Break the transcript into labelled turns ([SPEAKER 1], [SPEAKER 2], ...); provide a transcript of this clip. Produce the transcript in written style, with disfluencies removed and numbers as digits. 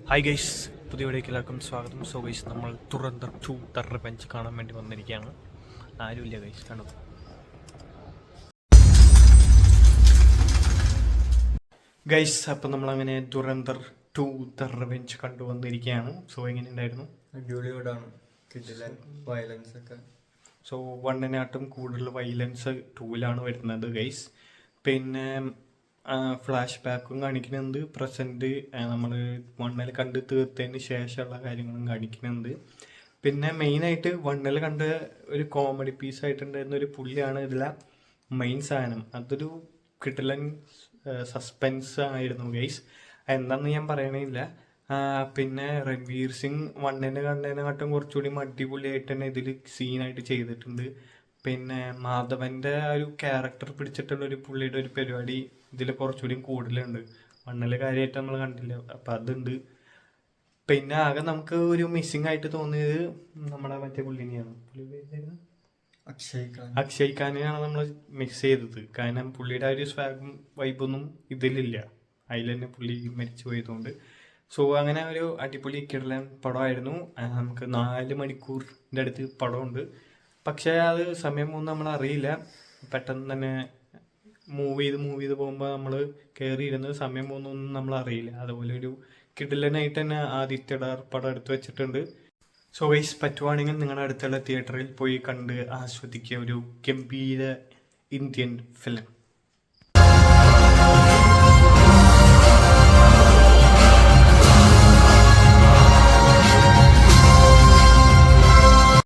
[SPEAKER 1] Hi guys, പുതിയ വീഡിയോക്ക് എല്ലാവർക്കും സ്വാഗതം. സോ ഗൈസ്, നമ്മൾ തുറന്തർ 2 ദ റിവെഞ്ച് കാണാൻ വേണ്ടി വന്നിരിക്കുകയാണ്. ആരുമില്ല ഗൈസ്, കണ്ടു ഗൈസ്. അപ്പം നമ്മളങ്ങനെ ദുരന്തർ 2 ദ റിവെഞ്ച് കണ്ടുവന്നിരിക്കുകയാണ്. സോ എങ്ങനെയുണ്ടായിരുന്നു?
[SPEAKER 2] അടിപൊളിയോടാണ് കിട്ടില്ല വയലൻസ് ഒക്കെ.
[SPEAKER 1] സോ വണ്ണിനാട്ടും കൂടുതൽ വയലൻസ് 2-ലാണ് വരുന്നത് ഗൈസ്. പിന്നെ ഫ്ലാഷ് ബാക്കും കാണിക്കുന്നുണ്ട്, പ്രസൻറ്റ് നമ്മൾ വണ്ണിൽ കണ്ട് തീർത്തതിന് ശേഷമുള്ള കാര്യങ്ങളും കാണിക്കുന്നുണ്ട്. പിന്നെ മെയിനായിട്ട് വണ്ണിൽ കണ്ട ഒരു കോമഡി പീസായിട്ടുണ്ടായിരുന്ന ഒരു പുള്ളിയാണ് ഇതിലെ മെയിൻ സാധനം. അതൊരു കിട്ടലൻ സസ്പെൻസ് ആയിരുന്നു ഗൈസ്. എന്താണെന്ന് ഞാൻ പറയണില്ല. പിന്നെ രൺവീർ സിംഗ് വണ്ണിനെ കണ്ടതിനെക്കാട്ടും കുറച്ചുകൂടി അടിപൊളിയായിട്ട് തന്നെ ഇതിൽ സീനായിട്ട് ചെയ്തിട്ടുണ്ട്. പിന്നെ മാധവന്റെ ആ ഒരു ക്യാരക്ടർ പിടിച്ചിട്ടുള്ള ഒരു പുള്ളിയുടെ ഒരു പരിപാടി ഇതിൽ കുറച്ചുകൂടി കൂടുതലുണ്ട്. മണ്ണിലെ കാര്യമായിട്ട് നമ്മൾ കണ്ടില്ല, അപ്പം അതുണ്ട്. പിന്നെ ആകെ നമുക്ക് ഒരു മിസ്സിങ് ആയിട്ട് തോന്നിയത് നമ്മുടെ മറ്റേ പുള്ളിനെയാണ്. അക്ഷയ് ഖാനെയാണ് നമ്മൾ മിസ് ചെയ്തത്. കാരണം പുള്ളിയുടെ ആ ഒരു സ്വാഗും വൈബൊന്നും ഇതിലില്ല. അതിൽ തന്നെ പുള്ളി മരിച്ചു പോയതുകൊണ്ട്. സോ അങ്ങനെ ഒരു അടിപൊളി കിടലൻ പടമായിരുന്നു. നമുക്ക് 4 മണിക്കൂറിൻ്റെ അടുത്ത് പടമുണ്ട്. പക്ഷേ അത് സമയം ഒന്നും നമ്മൾ അറിയില്ല. പെട്ടെന്ന് തന്നെ മൂവ് ചെയ്ത് പോകുമ്പോൾ നമ്മൾ കയറിയിരുന്നത് സമയം പോകുന്നൊന്നും നമ്മൾ അറിയില്ല. അതുപോലെ ഒരു കിടിലനായിട്ട് തന്നെ ആദിത്യ പടം എടുത്തു വെച്ചിട്ടുണ്ട്. സോ ഗൈസ്, പറ്റുവാണെങ്കിൽ നിങ്ങളുടെ അടുത്തുള്ള തിയേറ്ററിൽ പോയി കണ്ട് ആസ്വദിക്കുക ഒരു ഗംഭീര ഇന്ത്യൻ ഫിലിം.